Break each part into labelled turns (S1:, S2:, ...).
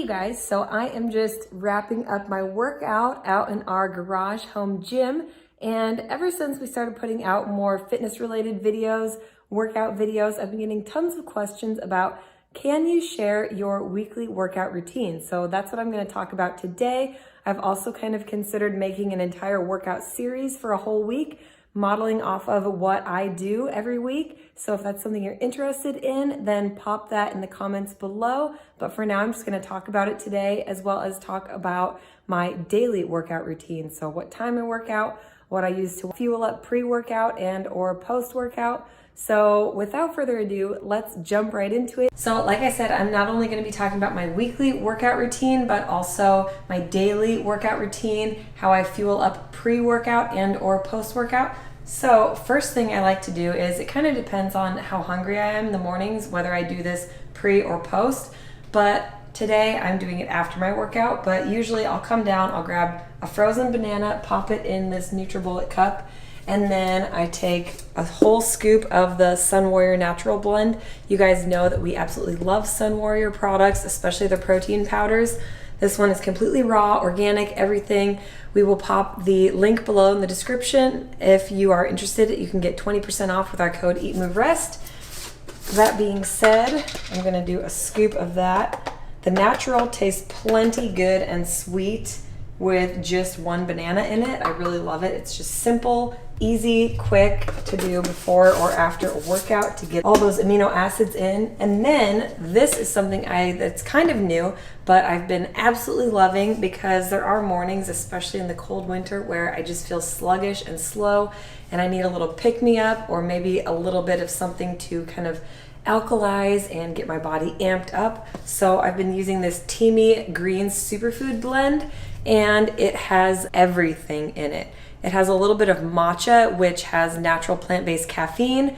S1: you guys, so I am just wrapping up my workout out in our garage home gym, and ever since we started putting out more fitness related videos, workout videos, I've been getting tons of questions about, can you share your weekly workout routine? So that's what I'm going to talk about today. I've also kind of considered making an entire workout series for a whole week, modeling off of what I do every week. So if that's something you're interested in, then pop that in the comments below. But for now, I'm just gonna talk about it today, as well as talk about my daily workout routine. So what time I work out, what I use to fuel up pre-workout and or post-workout. So without further ado, let's jump right into it. So like I said, I'm not only going to be talking about my weekly workout routine, but also my daily workout routine, how I fuel up pre-workout and or post-workout. So first thing I like to do is, it kind of depends on how hungry I am in the mornings, whether I do this pre or post, but today I'm doing it after my workout. But usually I'll come down, I'll grab a frozen banana, pop it in this NutriBullet cup, and then I take a whole scoop of the Sun Warrior Natural Blend. You guys know that we absolutely love Sun Warrior products, especially the protein powders. This one is completely raw, organic, everything. We will pop the link below in the description. If you are interested, you can get 20% off with our code EATMOVEREST. That being said, I'm gonna do a scoop of that. The natural tastes plenty good and sweet with just one banana in it. I really love it. It's just simple, easy, quick to do before or after a workout to get all those amino acids in. And then this is something that's kind of new, but I've been absolutely loving, because there are mornings, especially in the cold winter, where I just feel sluggish and slow and I need a little pick-me-up, or maybe a little bit of something to kind of alkalize and get my body amped up. So I've been using this Teamy Greens Superfood Blend, and it has everything in it. It has a little bit of matcha, which has natural plant-based caffeine,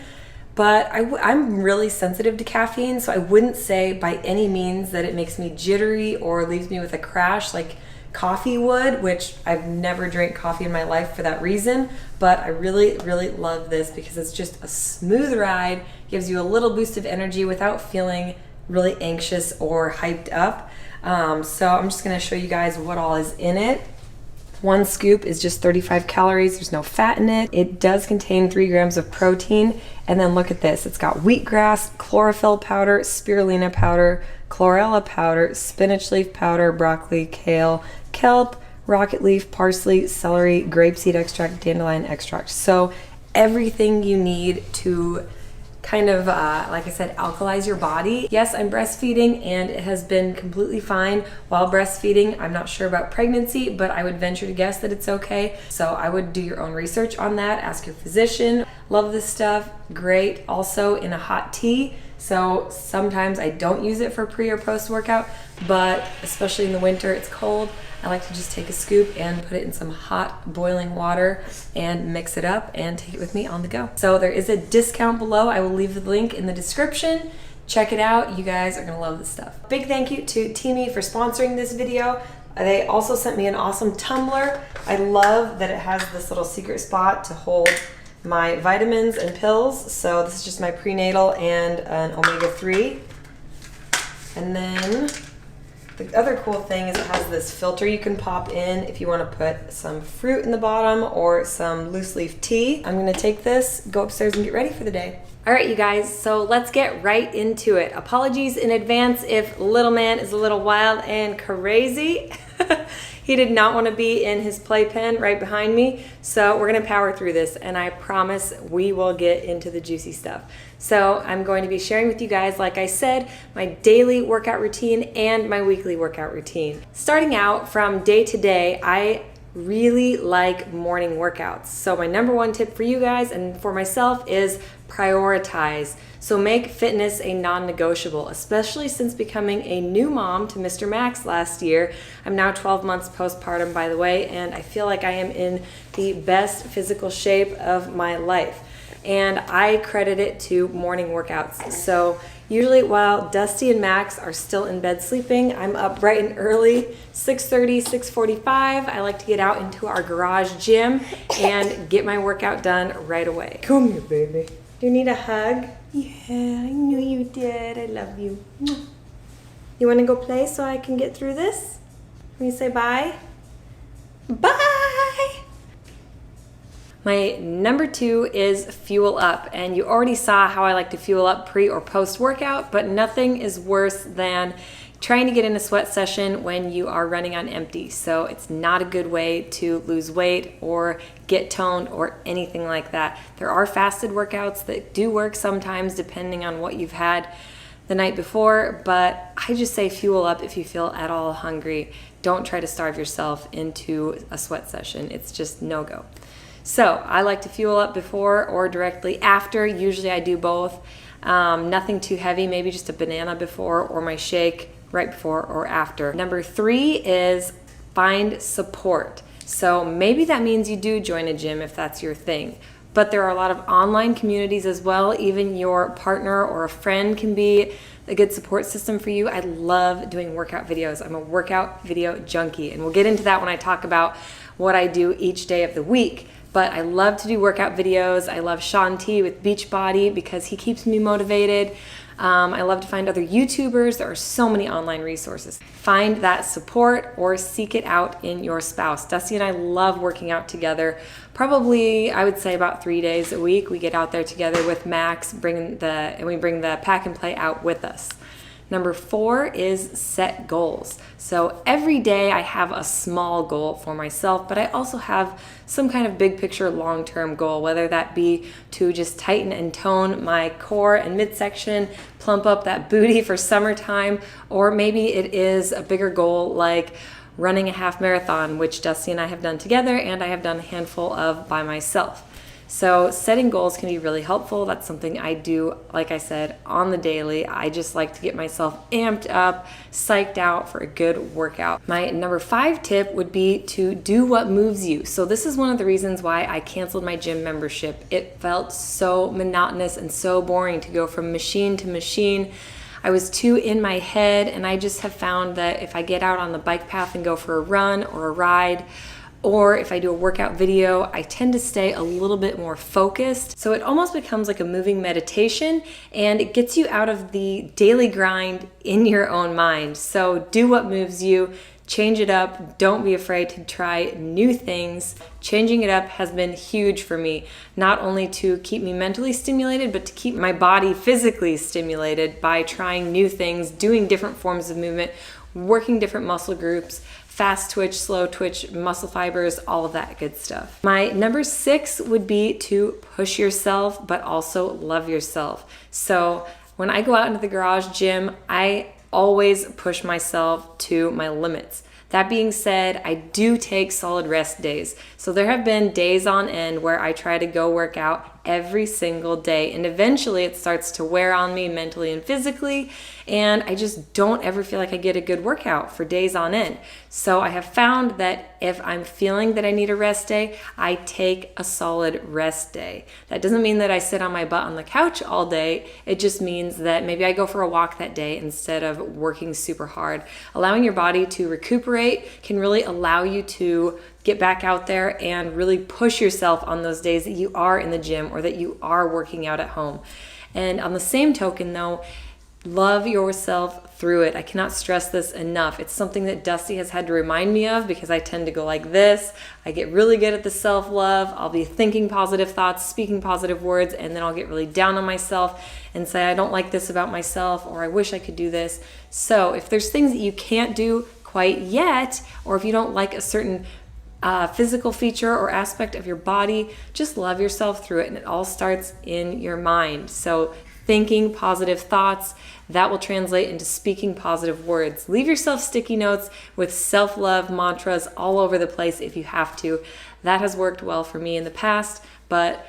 S1: but I'm really sensitive to caffeine, so I wouldn't say by any means that it makes me jittery or leaves me with a crash like coffee would, which I've never drank coffee in my life for that reason. But I really, really love this because it's just a smooth ride, gives you a little boost of energy without feeling really anxious or hyped up. So I'm just gonna show you guys what all is in it. One scoop is just 35 calories. There's no fat in it. It does contain 3 grams of protein. And then look at this. It's got wheatgrass, chlorophyll powder, spirulina powder, chlorella powder, spinach leaf powder, broccoli, kale, kelp, rocket leaf, parsley, celery, grapeseed extract, dandelion extract. So everything you need to kind of, like I said, alkalize your body. Yes, I'm breastfeeding, and it has been completely fine while breastfeeding. I'm not sure about pregnancy, but I would venture to guess that it's okay. So I would do your own research on that. Ask your physician. Love this stuff. Great also in a hot tea. So sometimes I don't use it for pre or post workout, but especially in the winter, it's cold. I like to just take a scoop and put it in some hot boiling water and mix it up and take it with me on the go. So there is a discount below. I will leave the link in the description. Check it out. You guys are gonna love this stuff. Big thank you to Teamy for sponsoring this video. They also sent me an awesome tumbler. I love that it has this little secret spot to hold my vitamins and pills. So this is just my prenatal and an omega-3. And then the other cool thing is it has this filter you can pop in if you want to put some fruit in the bottom or some loose leaf tea. I'm going to take this, go upstairs, and get ready for the day. All right, you guys, so let's get right into it. Apologies in advance if little man is a little wild and crazy. He did not want to be in his playpen right behind me, so we're going to power through this, and I promise we will get into the juicy stuff. So I'm going to be sharing with you guys, like I said, my daily workout routine and my weekly workout routine. Starting out from day to day, I really like morning workouts. So my number one tip for you guys and for myself is prioritize. So make fitness a non-negotiable, especially since becoming a new mom to Mr. Max last year. I'm now 12 months postpartum, by the way, and I feel like I am in the best physical shape of my life. And I credit it to morning workouts. So usually while Dusty and Max are still in bed sleeping, I'm up bright and early, 6:30, 6:45. I like to get out into our garage gym and get my workout done right away. Come here, baby. Do you need a hug? Yeah, I knew you did. I love you. You want to go play so I can get through this? Let me say bye. Bye! My number 2 is fuel up, and you already saw how I like to fuel up pre or post workout, but nothing is worse than trying to get in a sweat session when you are running on empty. So it's not a good way to lose weight or get toned or anything like that. There are fasted workouts that do work sometimes depending on what you've had the night before, but I just say fuel up if you feel at all hungry. Don't try to starve yourself into a sweat session. It's just no-go. So I like to fuel up before or directly after. Usually I do both. Nothing too heavy, maybe just a banana before or my shake right before or after. Number 3 is find support. So maybe that means you do join a gym if that's your thing. But there are a lot of online communities as well. Even your partner or a friend can be a good support system for you. I love doing workout videos. I'm a workout video junkie, and we'll get into that when I talk about what I do each day of the week. But I love to do workout videos. I love Sean T with Beachbody because he keeps me motivated. I love to find other YouTubers. There are so many online resources. Find that support or seek it out in your spouse. Dusty and I love working out together. Probably, I would say about 3 days a week. We get out there together with Max, and we bring the pack and play out with us. Number 4 is set goals. So every day I have a small goal for myself, but I also have some kind of big picture long-term goal, whether that be to just tighten and tone my core and midsection, plump up that booty for summertime, or maybe it is a bigger goal like running a half marathon, which Dusty and I have done together and I have done a handful of by myself. So setting goals can be really helpful. That's something I do, like I said, on the daily. I just like to get myself amped up, psyched out for a good workout. My number 5 tip would be to do what moves you. So this is one of the reasons why I canceled my gym membership. It felt so monotonous and so boring to go from machine to machine. I was too in my head, and I just have found that if I get out on the bike path and go for a run or a ride, or if I do a workout video, I tend to stay a little bit more focused. So it almost becomes like a moving meditation, and it gets you out of the daily grind in your own mind. So do what moves you, change it up. Don't be afraid to try new things. Changing it up has been huge for me, not only to keep me mentally stimulated, but to keep my body physically stimulated by trying new things, doing different forms of movement, working different muscle groups, fast twitch, slow twitch, muscle fibers, all of that good stuff. My number 6 would be to push yourself, but also love yourself. So when I go out into the garage gym, I always push myself to my limits. That being said, I do take solid rest days. So there have been days on end where I try to go work out every single day, and eventually it starts to wear on me mentally and physically, and I just don't ever feel like I get a good workout for days on end. So I have found that if I'm feeling that I need a rest day, I take a solid rest day. That doesn't mean that I sit on my butt on the couch all day. It just means that maybe I go for a walk that day instead of working super hard. Allowing your body to recuperate can really allow you to get back out there and really push yourself on those days that you are in the gym or that you are working out at home. And on the same token though, love yourself through it. I cannot stress this enough. It's something that Dusty has had to remind me of because I tend to go like this. I get really good at the self-love. I'll be thinking positive thoughts, speaking positive words, and then I'll get really down on myself and say, I don't like this about myself, or I wish I could do this. So if there's things that you can't do quite yet, or if you don't like a certain physical feature or aspect of your body, just love yourself through it, and it all starts in your mind. So thinking positive thoughts, that will translate into speaking positive words. Leave yourself sticky notes with self-love mantras all over the place if you have to. That has worked well for me in the past, but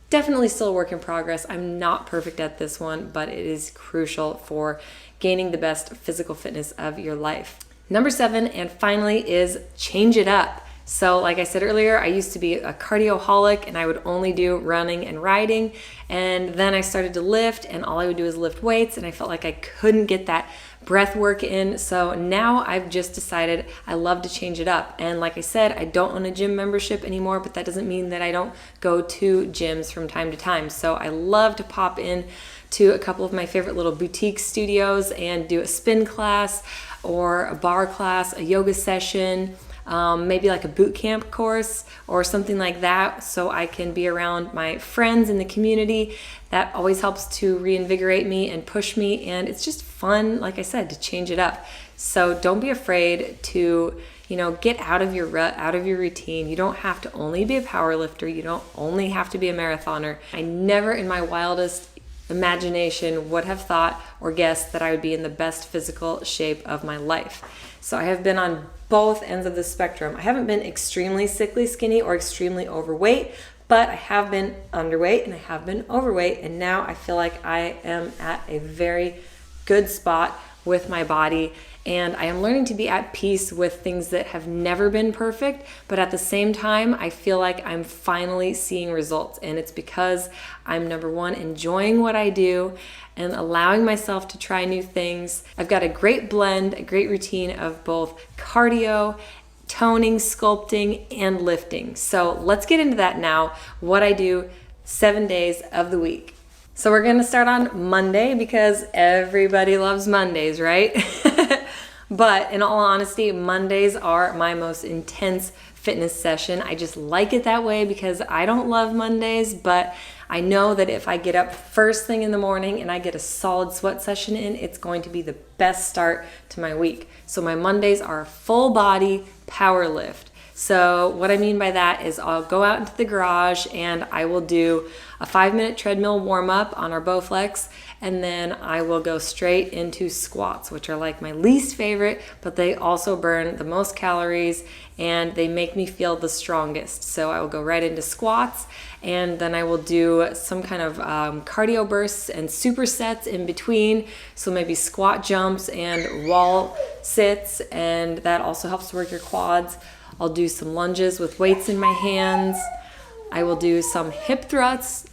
S1: definitely still a work in progress. I'm not perfect at this one, but it is crucial for gaining the best physical fitness of your life. Number 7, and finally, is change it up. So like I said earlier, I used to be a cardioholic and I would only do running and riding. And then I started to lift, and all I would do is lift weights, and I felt like I couldn't get that breath work in. So now I've just decided I love to change it up. And like I said, I don't own a gym membership anymore, but that doesn't mean that I don't go to gyms from time to time. So I love to pop in to a couple of my favorite little boutique studios and do a spin class or a bar class, a yoga session, maybe like a boot camp course or something like that, so I can be around my friends in the community. That always helps to reinvigorate me and push me, and it's just fun, like I said, to change it up. So don't be afraid to, get out of your rut, out of your routine. You don't have to only be a power lifter. You don't only have to be a marathoner. I never in my wildest imagination would have thought or guessed that I would be in the best physical shape of my life. So I have been on both ends of the spectrum. I haven't been extremely sickly skinny or extremely overweight, but I have been underweight and I have been overweight, and now I feel like I am at a very good spot with my body, and I am learning to be at peace with things that have never been perfect, but at the same time, I feel like I'm finally seeing results, and it's because I'm, number one, enjoying what I do and allowing myself to try new things. I've got a great blend, a great routine of both cardio, toning, sculpting, and lifting. So let's get into that now, what I do 7 days of the week. So we're gonna start on Monday because everybody loves Mondays, right? But in all honesty, Mondays are my most intense fitness session. I just like it that way because I don't love Mondays, but I know that if I get up first thing in the morning and I get a solid sweat session in, it's going to be the best start to my week. So my Mondays are a full body power lift. So what I mean by that is I'll go out into the garage and I will do a 5-minute treadmill warm up on our Bowflex, and then I will go straight into squats, which are like my least favorite, but they also burn the most calories and they make me feel the strongest. So I will go right into squats, and then I will do some kind of cardio bursts and supersets in between. So maybe squat jumps and wall sits, and that also helps to work your quads. I'll do some lunges with weights in my hands. I will do some hip thrusts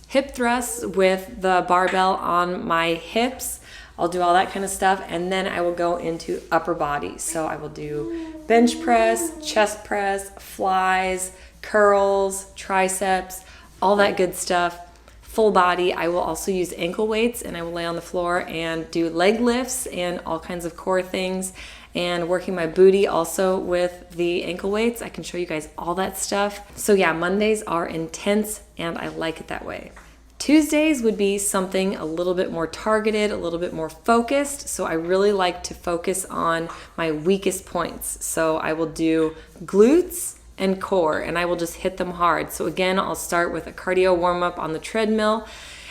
S1: with the barbell on my hips. I'll do all that kind of stuff, and then I will go into upper body. So I will do bench press, chest press, flies, curls, triceps, all that good stuff. Full body. I will also use ankle weights, and I will lay on the floor and do leg lifts and all kinds of core things, and working my booty also with the ankle weights. I can show you guys all that stuff. So yeah, Mondays are intense and I like it that way. Tuesdays would be something a little bit more targeted, a little bit more focused. So I really like to focus on my weakest points. So I will do glutes and core, and I will just hit them hard. So again, I'll start with a cardio warm up on the treadmill,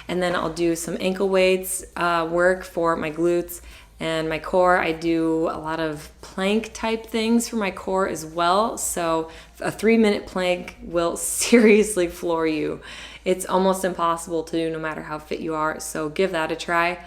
S1: and then I'll do some ankle weights work for my glutes. And my core, I do a lot of plank type things for my core as well. So a 3-minute plank will seriously floor you. It's almost impossible to do no matter how fit you are. So give that a try.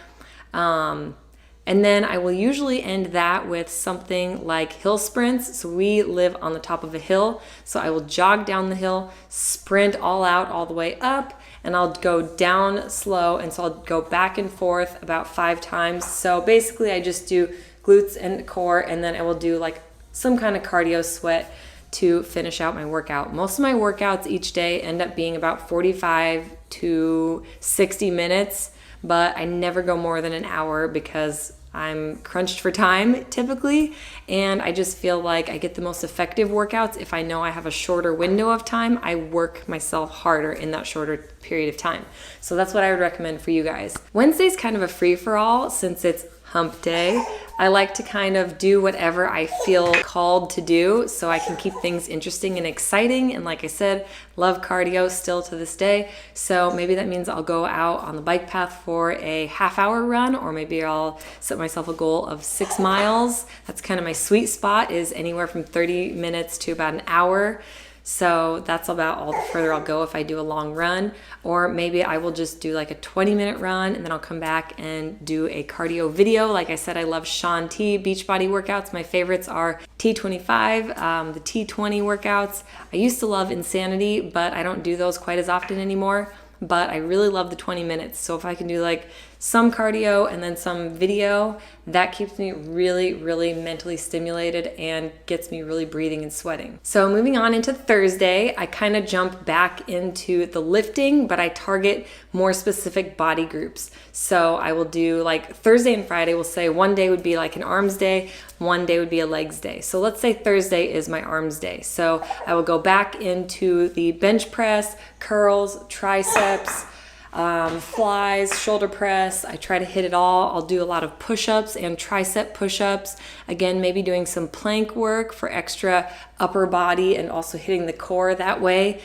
S1: And then I will usually end that with something like hill sprints. So we live on the top of a hill. So I will jog down the hill, sprint all out all the way up, and I'll go down slow. And so I'll go back and forth about 5 times. So basically I just do glutes and core, and then I will do like some kind of cardio sweat to finish out my workout. Most of my workouts each day end up being about 45 to 60 minutes, but I never go more than an hour because I'm crunched for time typically, and I just feel like I get the most effective workouts if I know I have a shorter window of time. I work myself harder in that shorter period of time. So that's what I would recommend for you guys. Wednesday's kind of a free-for-all since it's hump day. I like to kind of do whatever I feel called to do so I can keep things interesting and exciting. And like I said, love cardio still to this day. So maybe that means I'll go out on the bike path for a half-hour run, or maybe I'll set myself a goal of 6 miles. That's kind of my sweet spot, is anywhere from 30 minutes to about an hour. So that's about all the further I'll go if I do a long run. Or maybe I will just do like a 20-minute run and then I'll come back and do a cardio video. Like I said, I love Shaun T Beachbody workouts. My favorites are T25, the T20 workouts. I used to love Insanity, but I don't do those quite as often anymore. But I really love the 20 minutes. So if I can do like some cardio and then some video. That keeps me really, really mentally stimulated and gets me really breathing and sweating. So moving on into Thursday, I kind of jump back into the lifting, but I target more specific body groups. So I will do like Thursday and Friday, we'll say one day would be like an arms day, one day would be a legs day. So let's say Thursday is my arms day. So I will go back into the bench press, curls, triceps, flies, shoulder press. I try to hit it all. I'll do a lot of push-ups and tricep push-ups. Again, maybe doing some plank work for extra upper body and also hitting the core that way.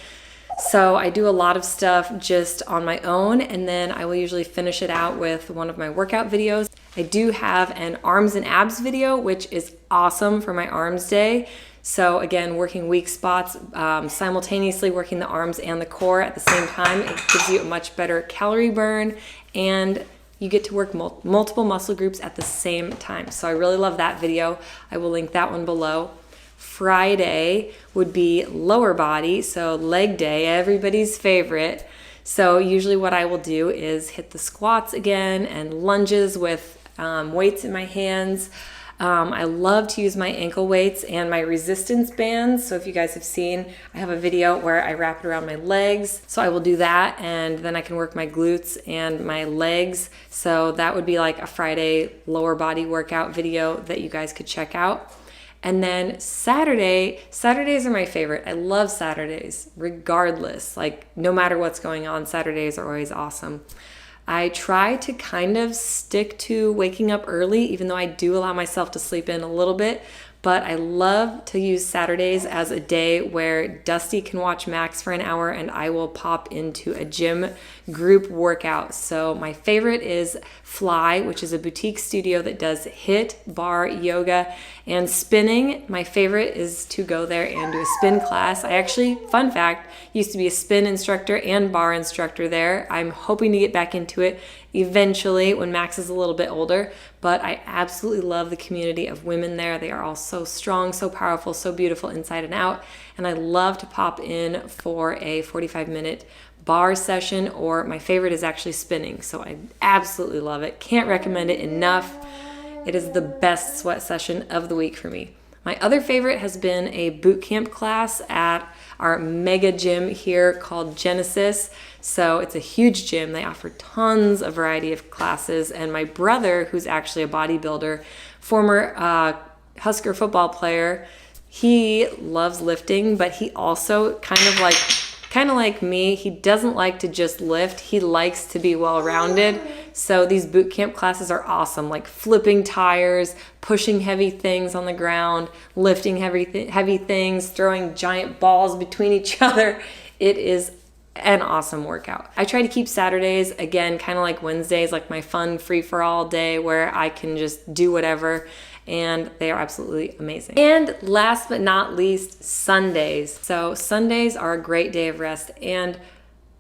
S1: So I do a lot of stuff just on my own, and then I will usually finish it out with one of my workout videos. I do have an arms and abs video, which is awesome for my arms day. So again, working weak spots, simultaneously working the arms and the core at the same time, it gives you a much better calorie burn, and you get to work multiple muscle groups at the same time. So I really love that video. I will link that one below. Friday would be lower body, so leg day, everybody's favorite. So usually what I will do is hit the squats again and lunges with weights in my hands. I love to use my ankle weights and my resistance bands. So if you guys have seen, I have a video where I wrap it around my legs. So I will do that, and then I can work my glutes and my legs. So that would be like a Friday lower body workout video that you guys could check out. And then Saturdays are my favorite. I love Saturdays, regardless. Like no matter what's going on, Saturdays are always awesome. I try to kind of stick to waking up early, even though I do allow myself to sleep in a little bit. But I love to use Saturdays as a day where Dusty can watch Max for an hour and I will pop into a gym group workout. So my favorite is Fly, which is a boutique studio that does HIIT, bar, yoga, and spinning. My favorite is to go there and do a spin class. I actually, fun fact, used to be a spin instructor and bar instructor there. I'm hoping to get back into it eventually when Max is a little bit older, but I absolutely love the community of women there. They are all so strong, so powerful, so beautiful inside and out, and I love to pop in for a 45-minute bar session, or my favorite is actually spinning, so I absolutely love it. Can't recommend it enough. It is the best sweat session of the week for me. My other favorite has been a boot camp class at our mega gym here called Genesis. So it's a huge gym. They offer tons of variety of classes. And my brother, who's actually a bodybuilder, former Husker football player, he loves lifting, but he also kind of like me, he doesn't like to just lift. He likes to be well-rounded. So these boot camp classes are awesome, like flipping tires, pushing heavy things on the ground, lifting heavy things, throwing giant balls between each other. It is an awesome workout. I try to keep Saturdays, again, kind of like Wednesdays, like my fun free-for-all day where I can just do whatever, and they are absolutely amazing. And last but not least, Sundays. So Sundays are a great day of rest, and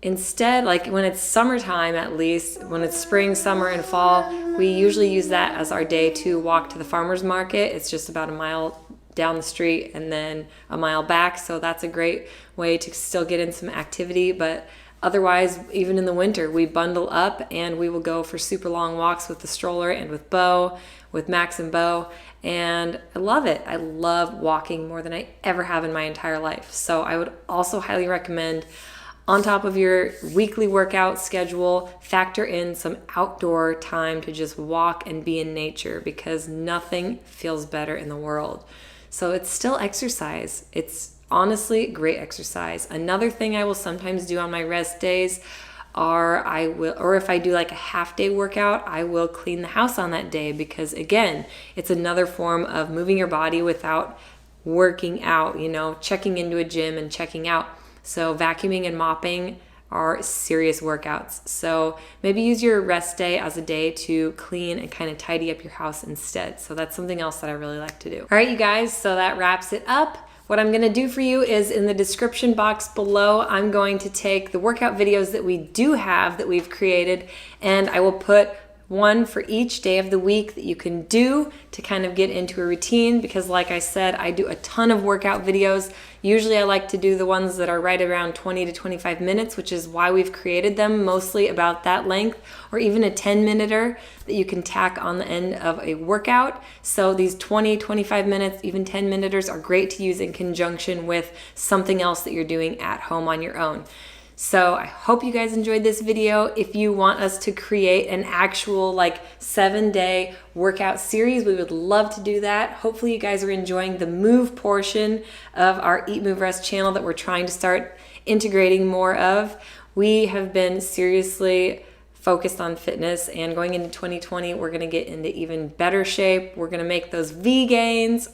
S1: instead, like when it's summertime, at least, when it's spring, summer, and fall, we usually use that as our day to walk to the farmer's market. It's just about a mile down the street and then a mile back, so that's a great way to still get in some activity. But otherwise, even in the winter, we bundle up and we will go for super long walks with the stroller and with Bo, with Max and Bo, and I love it. I love walking more than I ever have in my entire life. So I would also highly recommend, on top of your weekly workout schedule, factor in some outdoor time to just walk and be in nature, because nothing feels better in the world. So it's still exercise. It's honestly great exercise. Another thing I will sometimes do on my rest days or if I do like a half day workout, I will clean the house on that day, because again, it's another form of moving your body without working out, checking into a gym and checking out. So vacuuming and mopping are serious workouts. So maybe use your rest day as a day to clean and kind of tidy up your house instead. So that's something else that I really like to do. All right, you guys, so that wraps it up. What I'm gonna do for you is in the description box below, I'm going to take the workout videos that we do have that we've created, and I will put one for each day of the week that you can do to kind of get into a routine, because like I said, I do a ton of workout videos. Usually I like to do the ones that are right around 20 to 25 minutes, which is why we've created them, mostly about that length, or even a 10-minuter that you can tack on the end of a workout. So these 20, 25 minutes, even 10-minuters are great to use in conjunction with something else that you're doing at home on your own. So I hope you guys enjoyed this video. If you want us to create an actual 7-day workout series, we would love to do that. Hopefully you guys are enjoying the move portion of our Eat, Move, Rest channel that we're trying to start integrating more of. We have been seriously focused on fitness, and going into 2020, we're gonna get into even better shape. We're gonna make those V gains.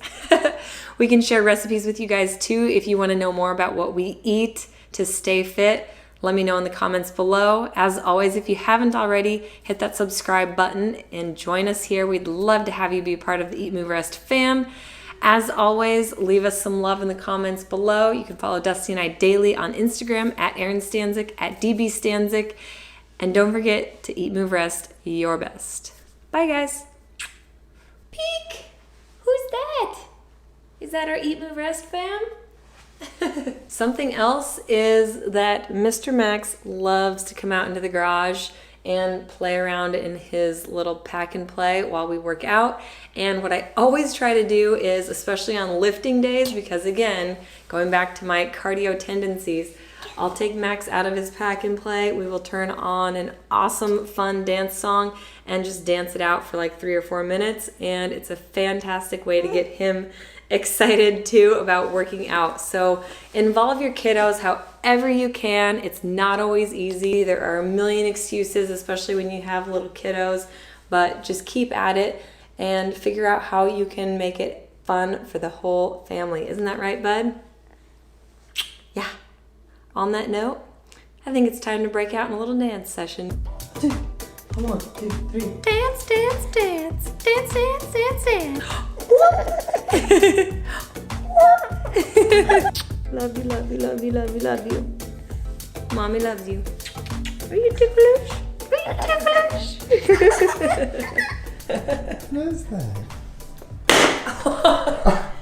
S1: We can share recipes with you guys too if you wanna know more about what we eat to stay fit. Let me know in the comments below. As always, if you haven't already, hit that subscribe button and join us here. We'd love to have you be part of the Eat, Move, Rest fam. As always, leave us some love in the comments below. You can follow Dusty and I daily on Instagram at Erin Stanzik, at DB Stanzik. And don't forget to eat, move, rest your best. Bye, guys. Peek! Who's that? Is that our Eat, Move, Rest fam? Something else is that Mr. Max loves to come out into the garage and play around in his little pack and play while we work out. And what I always try to do is, especially on lifting days, because again, going back to my cardio tendencies, I'll take Max out of his pack and play. We will turn on an awesome, fun dance song and just dance it out for 3 or 4 minutes. And it's a fantastic way to get him excited too about working out. So involve your kiddos however you can. It's not always easy. There are a million excuses, especially when you have little kiddos, but just keep at it and figure out how you can make it fun for the whole family. Isn't that right, bud? Yeah. On that note, I think it's time to break out in a little dance session.
S2: 1, 2, 3.
S1: Dance, dance, dance, dance, dance, dance, dance. Love you, love you, love you, love you, love you. Mommy loves you. Are you ticklish? Are you ticklish?
S2: What is that?